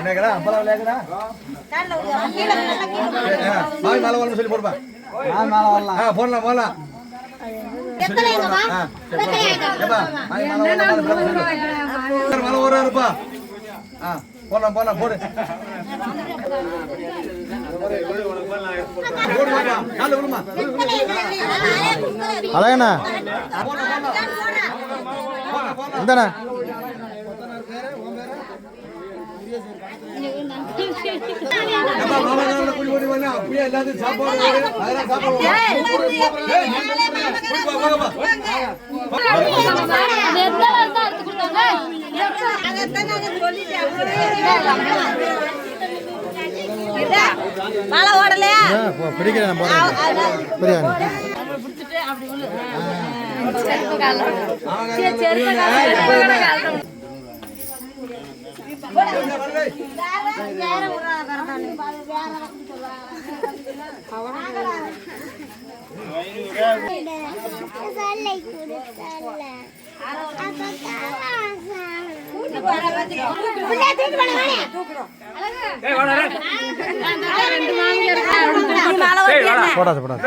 என்னங்கடா அப்பலாம் லேக்குடா மாமி மேல வரணும் சொல்லி போடுப்பா நான் மேல வரலாம் போடலாம் போடலாம் எத்தனைங்கம்மா ஏப்பா மாமி மேல வரப்பா போடலாம் போடலாம் போடு போடுவாப்பா கால விடுமா அழகண்ணா இந்தண்ணா மழை ஓடலையா பிடிக்கிறேன் போடாது போடாது